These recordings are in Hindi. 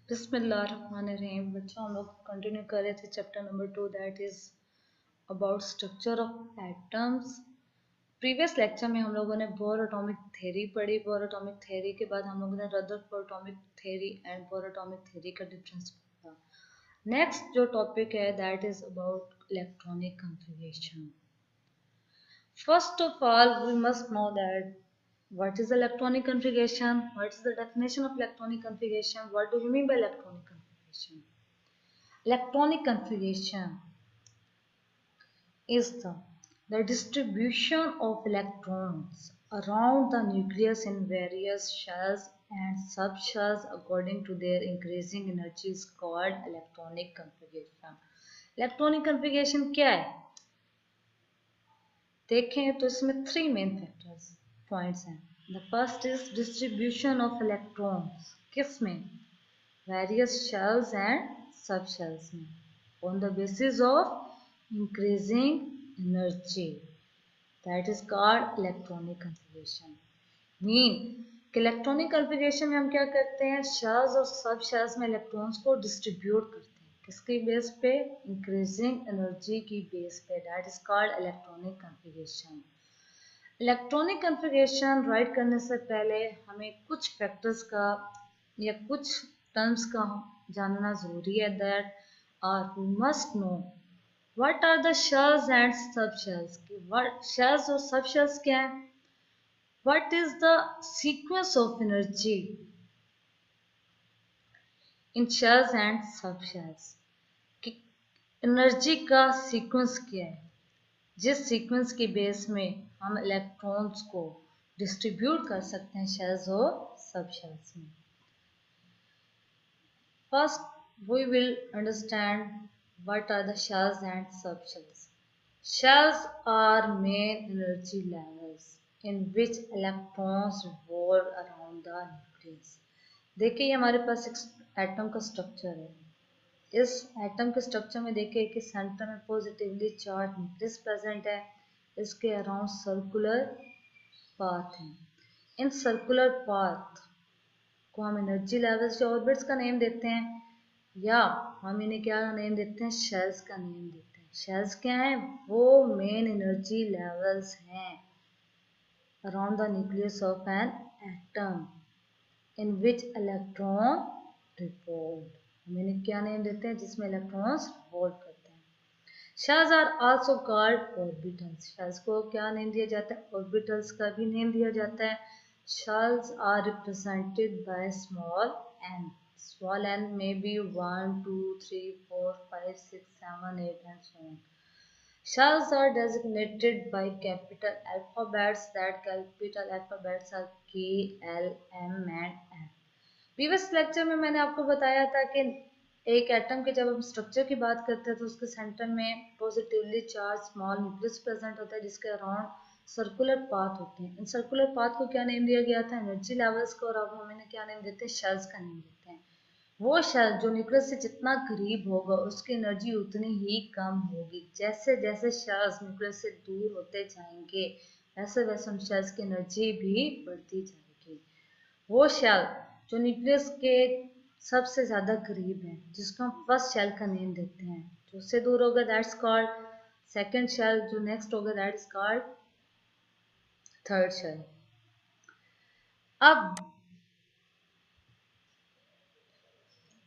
बिस्मिल्लाहिर्रहमानिर्रहीम। बच्चों, हम लोग कंटिन्यू कर रहे थे chapter number 2, that is about structure of atoms. Previous lecture में हम लोगों ने बोर एटॉमिक थ्योरी पढ़ी। बोर एटॉमिक थ्योरी के बाद हम लोगों ने Rutherford atomic theory and bore atomic theory का डिफरेंस पढ़ा। नेक्स्ट जो टॉपिक है that is about electronic configuration. First of all, we must know that what is electronic configuration, what is the definition of electronic configuration, what do you mean by electronic configuration? Electronic configuration is the distribution of electrons around the nucleus in various shells and subshells according to their increasing energy is called electronic configuration. Electronic configuration क्या है? देखें तो इसमें थ्री मेन फैक्टर्स पॉइंट्स हैं। The first is distribution of electrons, किस में? वेरियस शेल्स एंड सब शेल्स में, on the basis of increasing energy, that is called electronic configuration. Mean कि इलेक्ट्रॉनिक कॉन्फ़िगरेशन में हम क्या करते हैं, शेल्स और सब शेल्स में इलेक्ट्रॉन्स को डिस्ट्रीब्यूट करते हैं, किसकी बेस पे? इंक्रीजिंग एनर्जी की बेस पे, that is called electronic configuration. Electronic configuration right करने से पहले हमें कुछ फैक्टर्स का या कुछ टर्म्स का जानना ज़रूरी है, that are we must know what are the shells and सब शेल्स। शेल्स और सब शेल्स क्या है? What is the sequence of energy in shells and subshells? कि एनर्जी का सीक्वेंस क्या है, जिस सीक्वेंस के बेस में हम इलेक्ट्रॉन्स को डिस्ट्रीब्यूट कर सकते हैं शेल्स और सबशेल्स में। First we will understand what are the shells and subshells. Shells are main energy levels in which electrons revolve around the nucleus. देखिए ये हमारे पास एक एटम का स्ट्रक्चर है। इस एटम के स्ट्रक्चर में देखिए कि सेंटर में पॉजिटिवली चार्ज न्यूक्लियस प्रेजेंट है, इसके अराउंड सर्कुलर पाथ है। इन सर्कुलर पाथ को हम एनर्जी लेवल्स या ऑर्बिट्स का नेम देते हैं, या हम इन्हें क्या नेम देते हैं? शेल्स का नेम देते हैं। शेल्स क्या हैं? वो मेन एनर्जी लेवल्स हैं around the nucleus of an atom in which electron revolve. हम इन्हें क्या नेम देते हैं? जिसमें इलेक्ट्रॉन्स रिवॉल्व करते हैं। Shells are also called orbitals. Shells को क्या नेम दिया जाता है? ऑर्बिटल्स का भी नेम दिया जाता है। Shells are represented by small n. Small n may be 1, 2, 3, 4, 5, 6, 7, 8 and so on. Shells are designated by capital alphabets. That capital alphabets are K, L, M and N. Previous lecture में मैंने आपको बताया था कि एक एटम के जब हम स्ट्रक्चर की बात करते हैं तो उसके सेंटर में positively charge small nucleus present होता है, जिसके अराउंड सर्कुलर पाथ होते हैं। इन सर्कुलर पाथ को क्या नेम दिया गया था? एनर्जी लेवल्स को। और अब हम इन्हें क्या नेम देते हैं? शेल्स का नेम देते हैं। वो शेल जो न्यूक्लियस से जितना करीब होगा उसकी एनर्जी उतनी ही कम होगी। जैसे जैसे शेल्स न्यूक्लियस से दूर होते जाएंगे वैसे वैसे उन शेल्स की एनर्जी भी बढ़ती जाएगी। वो शेल जो न्यूक्लियस के सबसे ज़्यादा करीब है, जिसको हम फर्स्ट शेल का नेम देते हैं, जो उससे दूर होगा दैट्स कॉल्ड सेकेंड शेल, जो नेक्स्ट होगा that is called third shell. अब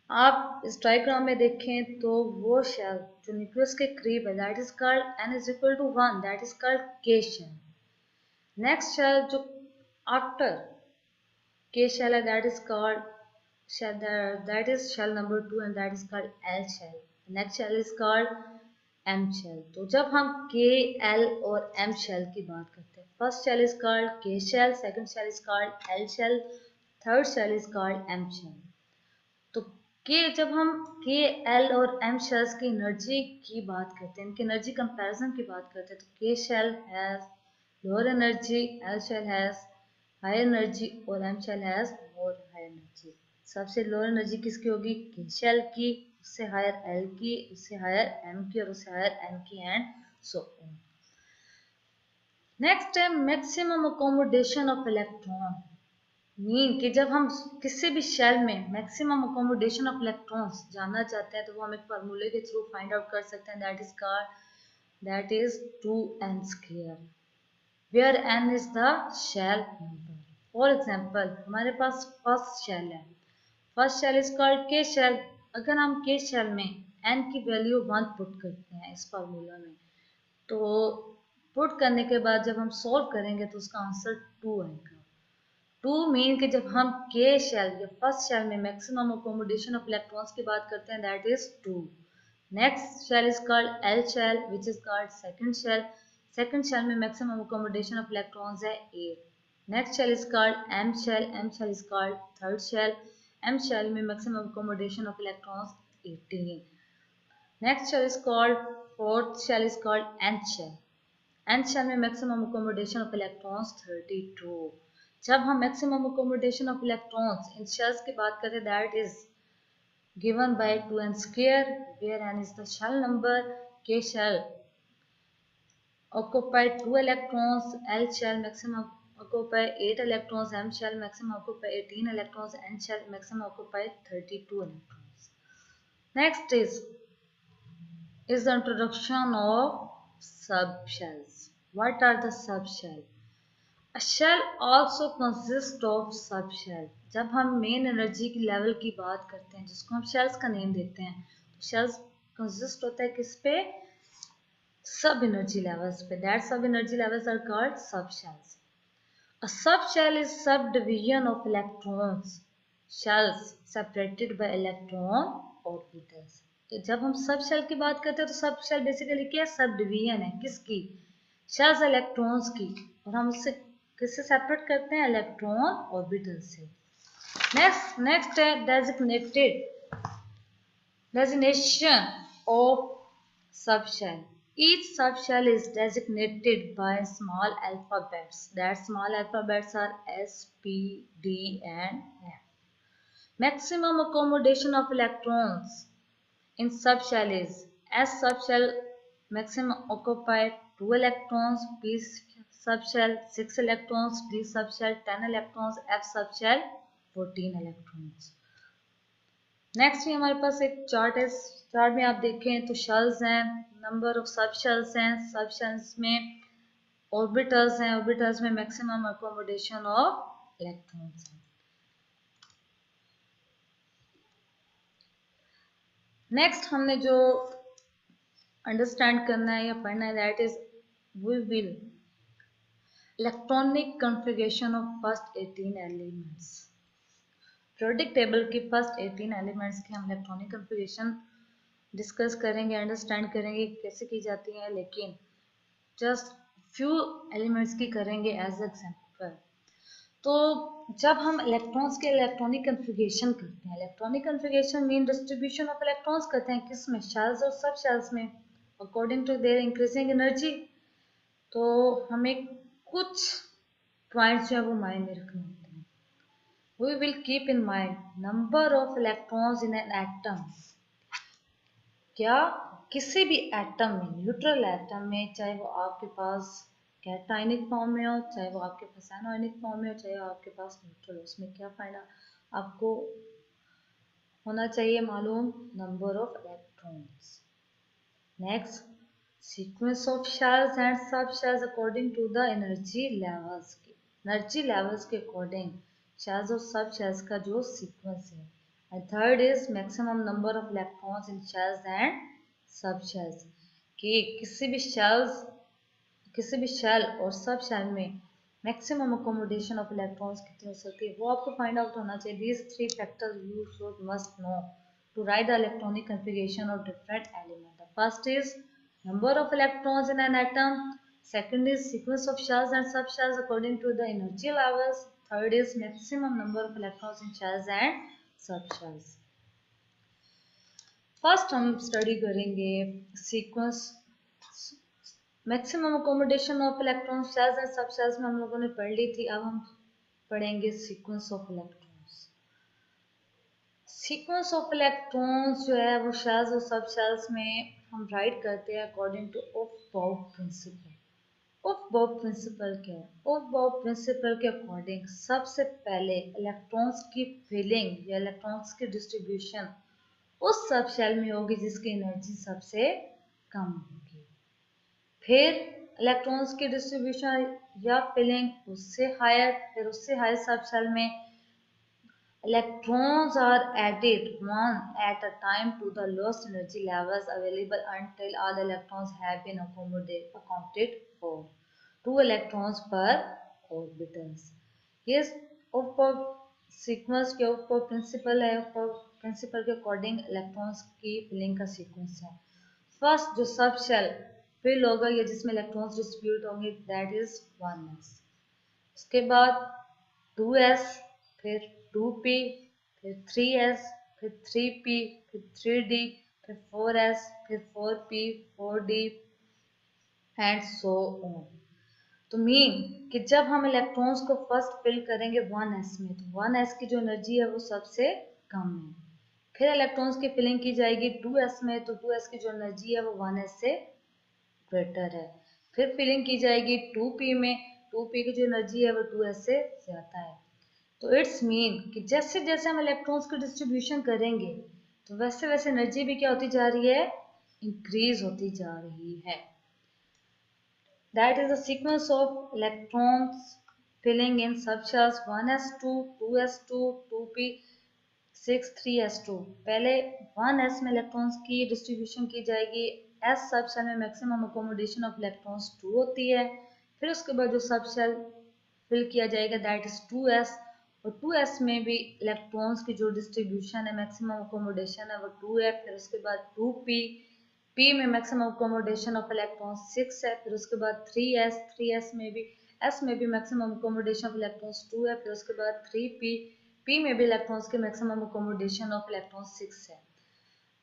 आप इस डायग्राम में देखें तो वो शेल जो न्यूक्लियस के करीब है that is called n is equal to 1, that is called K shell. Next shell जो आफ्टर के शेल है that is called that is shell number 2 and that is called L shell. Next shell is called M shell. तो जब हम K, L और M shell की बात करते हैं, first shell is called K shell, second shell is called L shell, third shell is called M shell. तो जब हम के, एल और एम शेल्स की एनर्जी की बात करते हैं, इनकी एनर्जी कंपैरिजन की बात करते हैं, तो K shell has lower energy, L shell has high energy और M shell has more high energy. सबसे लोअर एनर्जी किसकी होगी? के शेल की, उससे हायर एल की, उससे हायर एम की और उससे हायर एम की एंड सो ऑन। नेक्स्ट है maximum accommodation of electron. Mean कि जब हम किसी भी शेल में मैक्सिमम अकोमोडेशन ऑफ इलेक्ट्रॉन्स जानना चाहते हैं तो वो हम एक फार्मूले के थ्रू फाइंड आउट कर सकते हैं, that is 2n square, where n is the shell number. For example हमारे पास फर्स्ट शेल है, first shell is called K shell. अगर हम के शेल में n की वैल्यू 1 पुट करते हैं इस फार्मूला में, तो पुट करने के बाद जब हम सॉल्व करेंगे तो उसका आंसर 2 आएगा। 2 मीन कि जब हम के शेल या फर्स्ट शेल में मैक्सिमम अकोमोडेशन ऑफ इलेक्ट्रॉन्स की बात करते हैं, that is 2। Next shell is called L shell which is called second shell. Second shell में मैक्सिमम अकोमोडेशन ऑफ इलेक्ट्रॉन्स है 8। Next shell is called M shell, M shell is called third shell, M shell में maximum accommodation of electrons 18। Next shell is called fourth shell is called N shell, N shell में मैक्सिमम अकोमोडेशन ऑफ इलेक्ट्रॉन्स 32। जब हम maximum accommodation of electrons in shells की बात करें, that is given by 2n square, where n is the shell number. K shell occupy 2 electrons, L shell maximum occupy 8 electrons, M shell maximum occupy 18 electrons, N shell maximum occupy 32 electrons. Next is the introduction of subshells. What are the subshells? A shell also consists of subshell. जब हम मेन एनर्जी की लेवल की बात करते हैं जिसको हम शेल्स का नेम देते हैं, तो शेल्स कंसिस्ट होता है किस पे? सब एनर्जी लेवल्स पे। That sub energy levels are called subshells. A subshell is subdivision of electrons shells separated by electron orbitals. जब हम सब शेल की बात करते हैं तो सब शेल बेसिकली क्या है? सब डिवीजन है किसकी? शेल्स इलेक्ट्रॉन्स की, और हम उससे किससे सेपरेट करते हैं? इलेक्ट्रॉन ऑर्बिटल से। नेक्स्ट है designation of subshell. Each subshell is designated by small alphabets. That small alphabets are S, P, D and F. Maximum accommodation of electrons in subshell is S subshell maximum occupy 2 electrons, P subshell 6 electrons, D subshell 10 electrons, F subshell 14 electrons. Next भी हमारे पास एक चार्ट है, चार्ट में आप देखें तो शेल्स हैं, नंबर ऑफ सब शेल्स हैं, सब शेल्स में ऑर्बिटल्स हैं, ऑर्बिटल्स में मैक्सिमम अकोमोडेशन ऑफ इलेक्ट्रॉन्स हैं। नेक्स्ट हमने जो अंडरस्टैंड करना है या पढ़ना है, that is we will electronic configuration of first 18 elements. Periodic table की फर्स्ट 18 एलिमेंट्स की हम इलेक्ट्रॉनिक कॉन्फ़िगरेशन डिस्कस करेंगे, अंडरस्टैंड करेंगे कैसे की जाती है, लेकिन जस्ट फ्यू एलिमेंट्स की करेंगे एज एग्जांपल। तो जब हम इलेक्ट्रॉन्स के इलेक्ट्रॉनिक कॉन्फ़िगरेशन करते हैं, electronic configuration mean distribution of electrons करते हैं किस में? शेल्स और सब शेल्स में, according to their increasing energy. तो हमें कुछ पॉइंट्स जो है वो माइंड में रखने होते हैं। We will keep in mind number of electrons in an atom. क्या किसी भी एटम में, न्यूट्रल एटम में, चाहे वो आपके पास कैटायनिक फॉर्म में हो, चाहे वो आपके पास एनायनिक फॉर्म में हो, चाहे वो आपके पास न्यूट्रल हो, उसमें क्या फायदा आपको होना चाहिए मालूम? Number of electrons. Next, sequence of shells and सब shells according to the energy levels के, एनर्जी लेवल्स के अकॉर्डिंग शेल्स और सब शेल्स का जो सीक्वेंस है। And third is maximum number of electrons in shells and सब शेल्स, कि किसी भी शेल और सब शेल में मैक्सिमम अकोमोडेशन ऑफ इलेक्ट्रॉन्स कितनी हो सकती है, वो आपको फाइंड आउट होना चाहिए। These 3 factors you should must know to write the electronic configuration of different element. The first is number of electrons in an atom, second is sequence of shells and subshells according to the energy levels, third is maximum number of electrons in shells and subshells. First हम स्टडी करेंगे sequence, maximum accommodation of electrons shells and subshells में हम लोगों ने पढ़ ली थी। अब हम पढ़ेंगे sequence of electrons. Sequence of electrons जो है वो शेल्स और सब शेल्स में हम राइट करते हैं अकॉर्डिंग टू ऑफ पाउ प्रिंसिपल। ऑफ बॉब प्रिंसिपल क्या है? ऑफ बॉब प्रिंसिपल के अकॉर्डिंग सबसे पहले इलेक्ट्रॉन्स की फिलिंग या इलेक्ट्रॉन्स की डिस्ट्रीब्यूशन उस सब शेल में होगी जिसकी एनर्जी सबसे कम होगी। फिर इलेक्ट्रॉन्स की डिस्ट्रीब्यूशन या फिलिंग उससे हायर, फिर उससे हायर सब शेल में electrons are added one at a time to the lowest energy levels available until all electrons have been accounted for. 2 electrons per orbitals. Yes, ऊपर सीक्वेंस के ऊपर प्रिंसिपल है, ऊपर प्रिंसिपल के अकॉर्डिंग इलेक्ट्रॉन्स की फिलिंग का सीक्वेंस है। फर्स्ट जो सब शेल फिल होगा या जिसमें इलेक्ट्रॉन्स डिस्ट्रीब्यूट होंगे दैट इज 1s। उसके बाद 2s, फिर 2p, फिर 3s, फिर 3p, फिर 3d, फिर 4s, फिर 4p, 4d and so on. तो मीन कि जब हम इलेक्ट्रॉन्स को फर्स्ट फिल करेंगे 1s में तो 1s की जो एनर्जी है वो सबसे कम है। फिर इलेक्ट्रॉन्स की फिलिंग की जाएगी 2s में तो 2s की जो एनर्जी है वो 1s से ग्रेटर है। फिर फिलिंग की जाएगी 2p में, 2p की जो एनर्जी है वो 2s से ज़्यादा है। तो इट्स मीन कि जैसे जैसे हम इलेक्ट्रॉन्स की डिस्ट्रीब्यूशन करेंगे तो वैसे वैसे एनर्जी भी क्या होती जा रही है, इंक्रीज होती जा रही है। That is the sequence of electrons filling in subshells 1s2, 2s2, 2p, 6, 3s2। पहले 1s में इलेक्ट्रॉन्स की डिस्ट्रीब्यूशन की जाएगी, s सब शेल में मैक्सिमम अकोमोडेशन ऑफ इलेक्ट्रॉन्स 2 होती है। फिर उसके बाद जो सब शेल फिल किया जाएगा दैट इज 2s, और 2s में भी इलेक्ट्रॉन्स की जो डिस्ट्रीब्यूशन है मैक्सिमम अकोमोडेशन है वो 2 है। फिर उसके बाद 2p, p में मैक्सिमम अकोमोडेशन ऑफ इलेक्ट्रॉन्स 6 है। फिर उसके बाद 3s, 3s में भी s में भी मैक्सिमम अकोमोडेशन ऑफ इलेक्ट्रॉन्स 2 है। फिर उसके बाद 3p, p में भी इलेक्ट्रॉन्स के मैक्सिमम अकोमोडेशन ऑफ इलेक्ट्रॉन्स 6 है।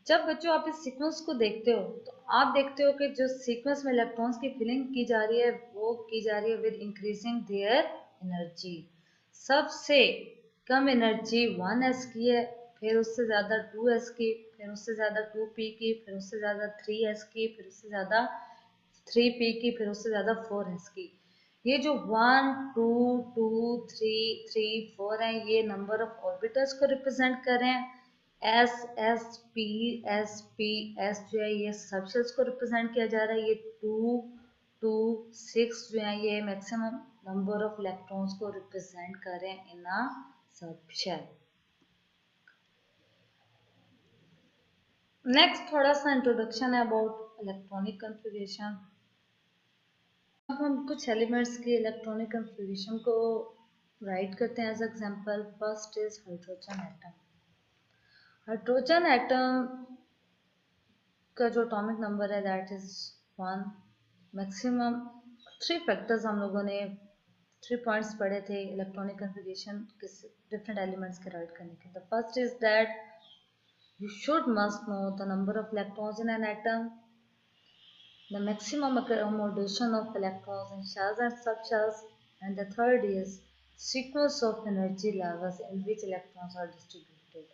जब बच्चों आप इस सीक्वेंस को देखते हो तो आप देखते हो कि जो सीक्वेंस में इलेक्ट्रॉन्स की फिलिंग की जा रही है वो की जा रही है विद इंक्रीजिंग देयर एनर्जी। सबसे कम एनर्जी 1s की है, फिर उससे ज़्यादा 2s की, फिर उससे ज़्यादा 2p की, फिर उससे ज़्यादा 3s की, फिर उससे ज़्यादा 3p की, फिर उससे ज़्यादा 4s की। ये जो 1, 2, 2, 3, 3, 4 हैं ये नंबर ऑफ ऑर्बिटल्स को रिप्रेजेंट कर रहे हैं। S S P S P S जो है ये सबशेल्स को रिप्रेजेंट किया जा रहा है। ये 2, 2, 6 जो है ये मैक्सिमम नंबर ऑफ इलेक्ट्रॉन्स को रिप्रेजेंट कर रहे हैं इन अ सबशेल। नेक्स्ट थोड़ा सा इंट्रोडक्शन है अबाउट इलेक्ट्रॉनिक कन्फिगरेशन। अब हम कुछ एलिमेंट्स के इलेक्ट्रॉनिक कन्फिगरेशन को राइट करते हैं as example. First is hydrogen atom. Hydrogen atom का जो एटॉमिक नंबर है दैट इज 1। मैक्सिमम 3 फैक्टर्स हम लोगों ने 3 पॉइंट्स पढ़े थे इलेक्ट्रॉनिक कन्फिगरेशन के डिफरेंट एलिमेंट्स के राइट करने के। The first is that you should must know the number of electrons in an atom, the maximum accommodation of electrons in shells and subshells, and the third is sequence of energy levels in which electrons are distributed.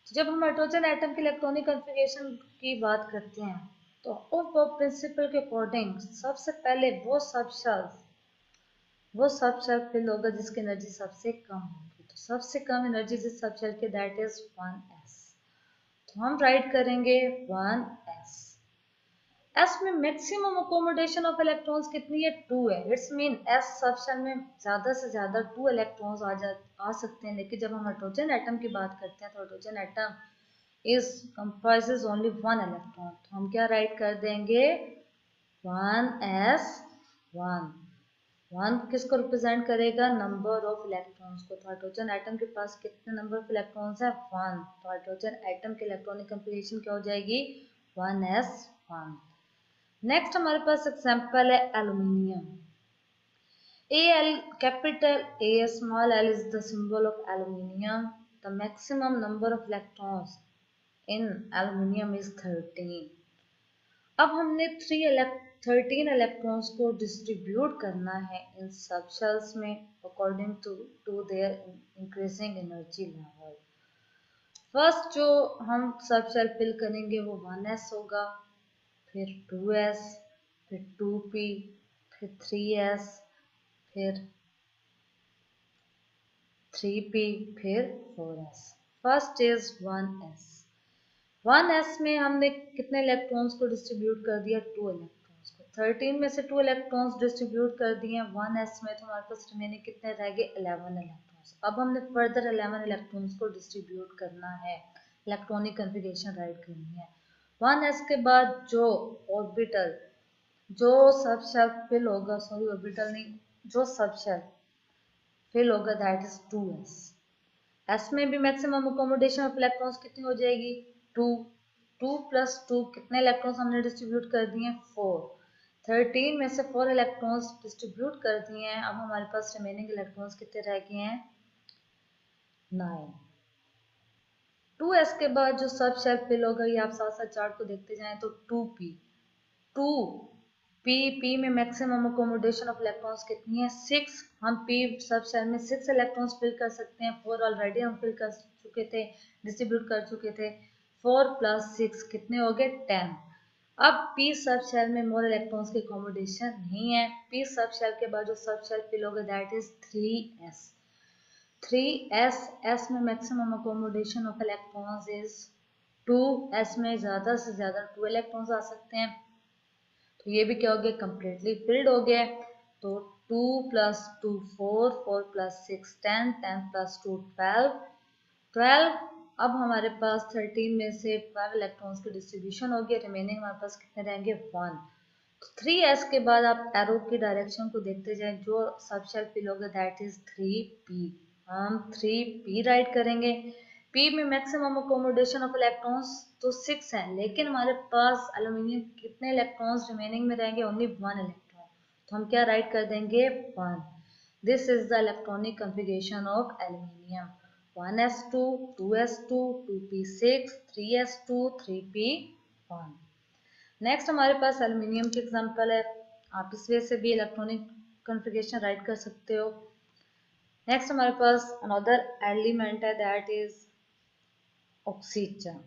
तो जब हम हाइड्रोजन एटम के इलेक्ट्रॉनिक कन्फिगरेशन की बात करते हैं तो उस प्रिंसिपल के अकॉर्डिंग सबसे पहले वो सब शेल फिल होगा जिसकी एनर्जी सबसे कम होगी। तो सबसे कम एनर्जी जिस सब शेल की दैट इज 1s। तो हम राइट करेंगे 1s। s में मैक्सिमम अकोमोडेशन ऑफ इलेक्ट्रॉन्स कितनी है, 2 है। इट्स मीन s सबशेल में ज़्यादा से ज़्यादा 2 इलेक्ट्रॉन्स आ सकते हैं। लेकिन जब हम हाइड्रोजन एटम की बात करते हैं तो hydrogen atom is comprises only 1 electron. तो हम क्या राइट कर देंगे 1s1। 1 किसको रिप्रेजेंट करेगा, नंबर ऑफ इलेक्ट्रॉन्स को। तो हाइड्रोजन एटम के पास कितने नंबर ऑफ इलेक्ट्रॉन्स है, 1। तो हाइड्रोजन एटम के इलेक्ट्रॉनिक कन्फिगरेशन क्या हो जाएगी 1s1। नेक्स्ट हमारे पास एग्जांपल है aluminium. Al capital A small l is the symbol of aluminium. The maximum number of electrons in aluminium is 13. अब हमने 13 इलेक्ट्रॉन्स को डिस्ट्रीब्यूट करना है इन सबशेल्स में according to their increasing energy level. First जो हम सबशेल फिल करेंगे वो 1s होगा, फिर 2s, फिर 2p, फिर 3s, फिर 3p, फिर 4s। First is 1s। 1s में हमने कितने इलेक्ट्रॉन्स को डिस्ट्रीब्यूट कर दिया? 2 इलेक्ट्रॉन्स को। 13 में से 2 इलेक्ट्रॉन्स डिस्ट्रीब्यूट कर दिए 1s में, तो हमारे पास रिमेनिंग कितने रह गए? 11 इलेक्ट्रॉन्स। अब हमने फर्दर 11 इलेक्ट्रॉन्स को डिस्ट्रीब्यूट करना है, इलेक्ट्रॉनिक कन्फिगरेशन राइट करनी है। 1s के बाद जो ऑर्बिटल, जो सब शेल फिल होगा, सॉरी ऑर्बिटल नहीं, जो सब शेल फिल होगा दैट इज 2s। s में भी मैक्सिमम अकोमोडेशन ऑफ इलेक्ट्रॉन्स कितनी हो जाएगी? 2। 2 प्लस 2 कितने इलेक्ट्रॉन्स हमने डिस्ट्रीब्यूट कर दिए? 4। 13 में से 4 इलेक्ट्रॉन्स डिस्ट्रीब्यूट कर दिए हैं। अब हमारे पास रिमेनिंग इलेक्ट्रॉन्स कितने रह गए हैं? 9। 2s के बाद जो सब शेल फिल होगा, ये आप साथ साथ चार्ट को देखते जाएं तो 2p। 2p में मैक्सिमम अकोमोडेशन ऑफ इलेक्ट्रॉन्स कितनी है? 6। हम p सब शेल में 6 इलेक्ट्रॉन्स फिल कर सकते हैं। 4 ऑलरेडी हम फिल कर चुके थे, डिस्ट्रीब्यूट कर चुके थे। 4 प्लस 6 कितने हो गए? 10। अब p सब शेल में मोर इलेक्ट्रॉन्स की अकोमोडेशन नहीं है। p सब शेल के बाद जो सब शेल फिल होगा that is 3s। 3s, s में maximum accommodation of electrons is 2। s में ज़्यादा से ज़्यादा 2 इलेक्ट्रॉन्स आ सकते हैं। तो ये भी क्या हो गया? कम्प्लीटली फिल्ड हो गया। तो 2 प्लस 2 4, 4 प्लस 6 10, 10 प्लस 2 12, 12। अब हमारे पास 13 में से 12 इलेक्ट्रॉन्स की डिस्ट्रीब्यूशन हो गया। रिमेनिंग हमारे पास कितने रहेंगे? 1। तो 3s के बाद आप एरो की डायरेक्शन को देखते जाएं, जो सब शेल फिल होगा दैट इज 3p। हम 3p राइट करेंगे। p में मैक्सिमम अकोमोडेशन ऑफ इलेक्ट्रॉन्स तो 6 है, लेकिन हमारे पास एल्यूमिनियम कितने इलेक्ट्रॉन्स रिमेनिंग में रहेंगे? Only 1 electron. तो हम क्या राइट कर देंगे? 1। This is the electronic configuration of aluminium. 1s2, 2s2, 2p6, 3s2, 3p1। Next हमारे पास एल्यूमिनियम की एग्जांपल है। आप इस वे से भी इलेक्ट्रॉनिक कॉन्फ़िगरेशन राइट कर सकते हो। नेक्स्ट हमारे पास अनदर एलिमेंट है दैट इज ऑक्सीजन।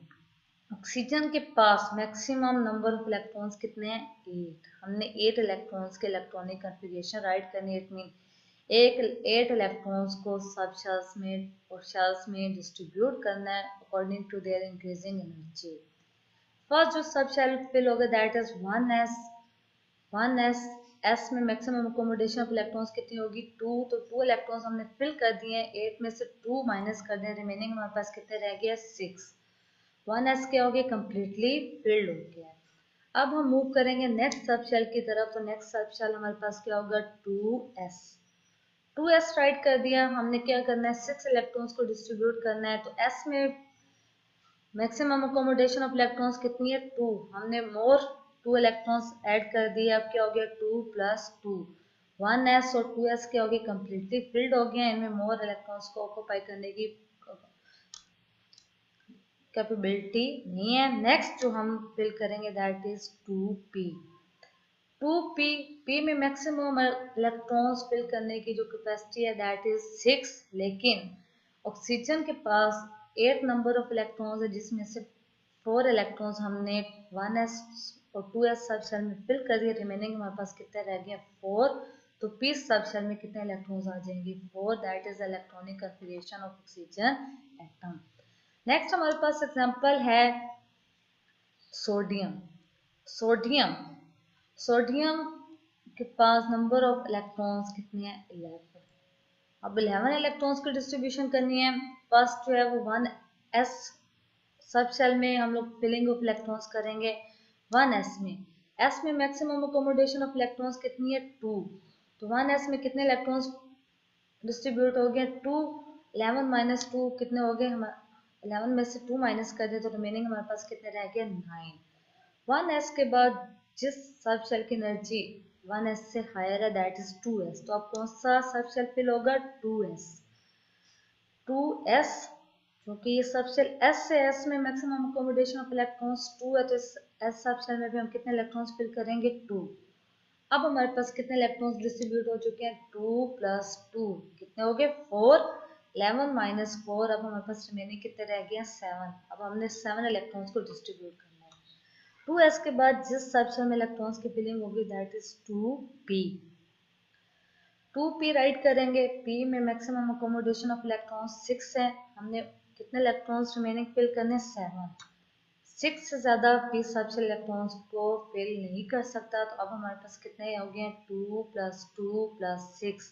ऑक्सीजन के पास मैक्सिमम नंबर ऑफ इलेक्ट्रॉन्स कितने हैं? 8। हमने 8 इलेक्ट्रॉन्स के इलेक्ट्रॉनिक कॉन्फ़िगरेशन राइट करनी है। इट मीन 8 इलेक्ट्रॉन्स को सब शेल्स में और शेल्स में डिस्ट्रीब्यूट करना है according to their increasing energy. First जो सब शेल फिल होगा that is 1s। 1s, s में मैक्सिमम अकोमोडेशन ऑफ इलेक्ट्रॉन्स कितनी होगी? 2। तो 2 इलेक्ट्रॉन्स हमने फिल कर दिए हैं। 8 में से 2 माइनस कर दें, रिमेनिंग हमारे पास कितने रह गए? 6। 1s क्या हो गया? कम्प्लीटली फिल्ड हो गया। अब हम मूव करेंगे नेक्स्ट सब शेल की तरफ। तो नेक्स्ट सब शेल हमारे पास क्या होगा? 2s। 2s राइट कर दिया। हमने क्या करना है? 6 इलेक्ट्रॉन्स को डिस्ट्रीब्यूट करना है। तो s में मैक्सिमम अकोमोडेशन ऑफ इलेक्ट्रॉन्स कितनी है? 2। हमने मोर 2 इलेक्ट्रॉन्स ऐड कर दिए। अब क्या हो गया? 2 प्लस 2। 1s और 2s क्या हो गए? कम्प्लीटली फिल्ड हो गए। इनमें मोर इलेक्ट्रॉन्स को ऑक्यूपाई करने की कैपेबिलिटी नहीं है। नेक्स्ट जो हम फिल करेंगे that is 2p। 2p, p में मैक्सिमम इलेक्ट्रॉन्स फिल करने की जो कैपेसिटी है दैट इज 6, लेकिन ऑक्सीजन के पास 8 नंबर ऑफ इलेक्ट्रॉन्स है, जिसमें से 4 इलेक्ट्रॉन्स हमने 1s और 2s सब शेल में फिल कर दिए। रिमेनिंग हमारे पास कितने रह गए? 4। तो p सब शेल में कितने इलेक्ट्रॉन्स आ जाएंगे? 4। That is electronic configuration of oxygen atom. Next हमारे पास एग्जांपल है सोडियम। सोडियम सोडियम के पास नंबर ऑफ इलेक्ट्रॉन्स कितने हैं? 11। अब 11 इलेक्ट्रॉन्स की डिस्ट्रीब्यूशन करनी है। फर्स्ट जो है वो 1s सब शेल में हम लोग फिलिंग ऑफ इलेक्ट्रॉन्स करेंगे। 1s में, s में मैक्सिमम अकोमोडेशन ऑफ इलेक्ट्रॉन्स कितनी है? 2। तो 1s में कितने इलेक्ट्रॉन्स डिस्ट्रीब्यूट हो गए? 2। 11 माइनस 2 कितने हो गए? हम 11 में से 2 माइनस कर दे तो रिमेनिंग हमारे पास कितने रह गए? 9। 1s के बाद जिस सब शेल की एनर्जी 1s से हायर है दैट इज 2s। तो अब कौन सा सब शेल फिल होगा? 2s। 2s, क्योंकि ये सब शेल s से s में मैक्सिमम अकोमोडेशन ऑफ इलेक्ट्रॉन्स 2 है, तो इस s सब शेल में भी हम कितने इलेक्ट्रॉन्स फिल करेंगे? 2। अब हमारे पास कितने इलेक्ट्रॉन्स डिस्ट्रीब्यूट हो चुके हैं? 2 प्लस 2 कितने हो गए? 4। 11 माइनस 4, अब हमारे पास रिमेनिंग कितने रह गए हैं? 7। अब हमने 7 इलेक्ट्रॉन्स को डिस्ट्रीब्यूट करना है। 2s के बाद जिस सबशेल में इलेक्ट्रॉन्स की फिलिंग होगी that is 2p। 2p right करेंगे। p में मैक्सिमम अकोमोडेशन ऑफ इलेक्ट्रॉन्स 6 है। हमने कितने इलेक्ट्रॉन्स रिमेनिंग फिल करने? 7। 6 से ज़्यादा p सबशेल इलेक्ट्रॉन्स को फिल नहीं कर सकता। तो अब हमारे पास कितने हो गए? 2 + 2 + 6,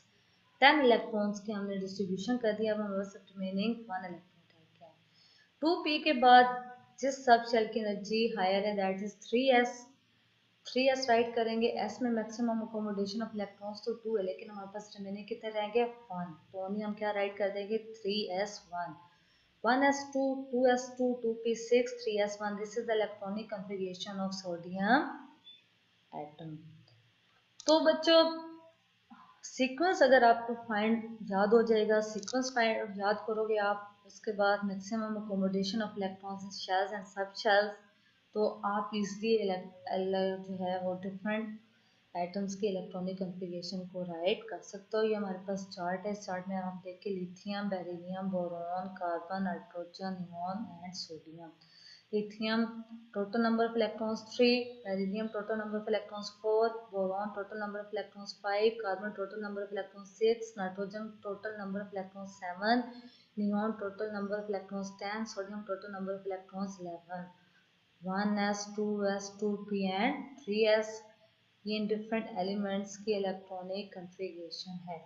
10 इलेक्ट्रॉन्स के हमने डिस्ट्रीब्यूशन कर दिया। अब हमारे पास रिमेनिंग 1 इलेक्ट्रॉन रह गया है। 2p के बाद जिस सबशेल की एनर्जी हायर है that is 3s। 3s right करेंगे। s में मैक्सिमम अकोमोडेशन ऑफ इलेक्ट्रॉन्स तो 2 है, लेकिन हमारे पास रिमेनिंग कितने रहेंगे? 1। तो ओनली हम क्या राइट कर देंगे? 3s1, 1s2, 2s2, 2p6, 3s1। This is the electronic configuration of sodium atom. तो बच्चों सीक्वेंस अगर आपको फाइंड याद हो जाएगा, सीक्वेंस फाइंड याद करोगे आप, उसके बाद maximum accommodation of electrons in shells and सब शेल्स, तो आप इजली जो है वो डिफरेंट एटम्स के इलेक्ट्रॉनिक कॉन्फ़िगरेशन को राइट कर सकते हो। ये हमारे पास चार्ट है। इस चार्ट में आप देख के lithium, beryllium, boron, carbon, nitrogen, neon and sodium. lithium total number of electrons 3, beryllium total number of electrons 4, boron total number of electrons 5, carbon total number of electrons 6, nitrogen total number of electrons 7, neon total number of electrons 10, sodium total number of electrons 11, 1s, 2s, 2p and 3s। ये इन डिफरेंट एलिमेंट्स की इलेक्ट्रॉनिक कन्फिगरेशन है।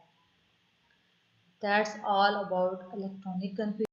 That's all about electronic configuration.